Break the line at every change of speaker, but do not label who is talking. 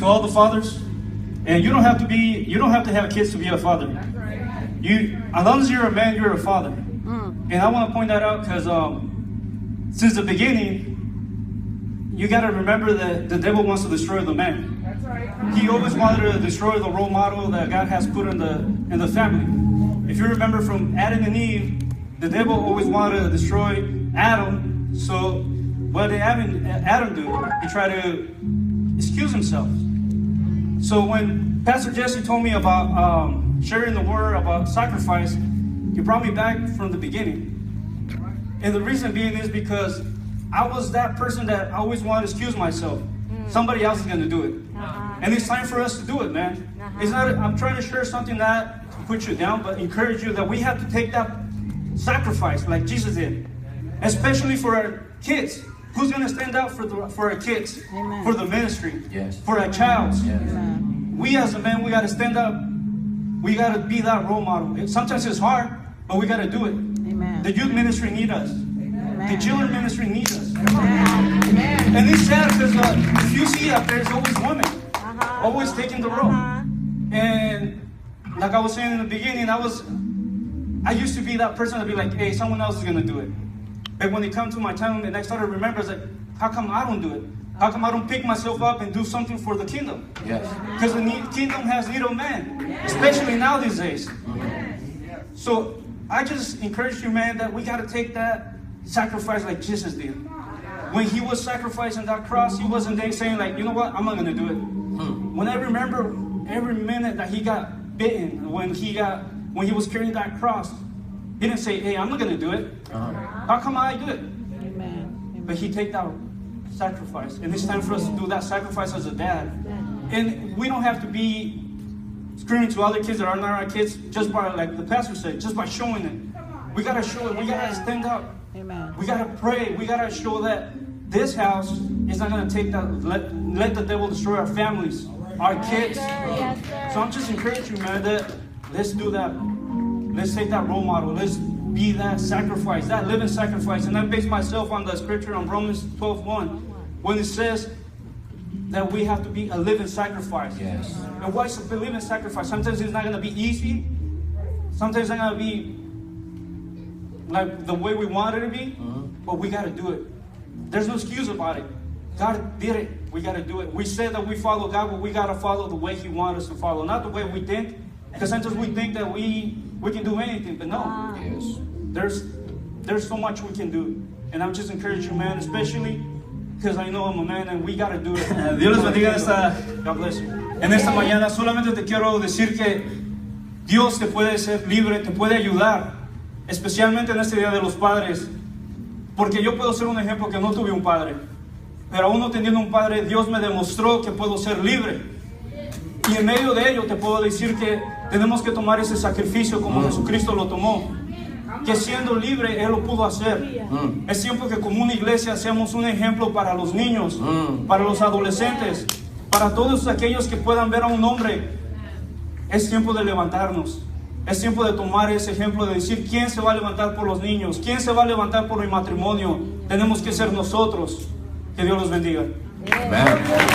to all the fathers, and you don't have to have kids to be a father. As long as you're a man, you're a father. And I want to point that out because since the beginning, you got to remember that the devil wants to destroy the man.
That's right.
He always wanted to destroy the role model that God has put in the family. If you remember from Adam and Eve, the devil always wanted to destroy Adam. So what did Adam do? He tried to excuse himself. So when Pastor Jesse told me about sharing the word about sacrifice, he brought me back from the beginning. And the reason being is because I was that person that I always wanted to excuse myself. Somebody else is going to do it. And it's time for us to do it, man. It's not. I'm trying to share something that put you down, but encourage you that we have to take that sacrifice like Jesus did. Especially for our kids. Who's going to stand up for our kids?
Amen.
For the ministry?
Yes.
For our child?
Yes.
We as a man, we got to stand up. We got to be that role model. Sometimes it's hard, but we got to do it.
Amen.
The youth ministry need us.
Amen.
The children ministry need us.
Amen.
And it's sad because if you see out there, there's always women. Always taking the role. And like I was saying in the beginning, I used to be that person to be like, hey, someone else is going to do it. But when it comes to my time and I started to remember, it's like, how come I don't do it? How come I don't pick myself up and do something for the kingdom?
Yes.
Because the kingdom has need of man, especially now these days. So I just encourage you, man, that we got to take that sacrifice like Jesus did. When he was sacrificing that cross, he wasn't there saying like, you know what, I'm not going to do it. When I remember every minute that he got bitten, when he was carrying that cross, he didn't say, hey, I'm not going to do it. How come I do it?
Amen.
But he take that sacrifice. And it's time for us to do that sacrifice as a dad. And we don't have to be screaming to other kids that are not our kids just by, like the pastor said, just by showing it. We got to show it. We got to stand up.
Amen.
We got to pray. We got to show that this house is not going to take that, let the devil destroy our families, our kids. So I'm just encouraging you, man, that let's do that. Let's take that role model. Let's be that sacrifice, that living sacrifice. And I base myself on the scripture on Romans 12:1, when it says that we have to be a living sacrifice.
Yes.
And why is a living sacrifice? Sometimes it's not going to be easy. Sometimes it's not going to be like the way we want it to be. But we got to do it. There's no excuse about it. God did it. We got to do it. We say that we follow God, but we got to follow the way he wants us to follow. Not the way we think. Because sometimes we think that we can do anything, but no.
Yes.
There's so much we can do. And I'm just encouraging you, man, especially because I know I'm a man and we got to do it. Dios les bendiga God bless you. En esta mañana solamente te quiero decir que Dios te puede ser libre, te puede ayudar, especialmente en este Día de los Padres. Porque yo puedo ser un ejemplo que no tuve un padre. Pero aún no teniendo un padre, Dios me demostró que puedo ser libre. Y en medio de ello te puedo decir que tenemos que tomar ese sacrificio como Jesucristo lo tomó. Que siendo libre, Él lo pudo hacer. Es tiempo que como una iglesia seamos un ejemplo para los niños, para los adolescentes, para todos aquellos que puedan ver a un hombre. Es tiempo de levantarnos. Es tiempo de tomar ese ejemplo de decir quién se va a levantar por los niños, quién se va a levantar por el matrimonio. Tenemos que ser nosotros. Que Dios los bendiga.
Amen.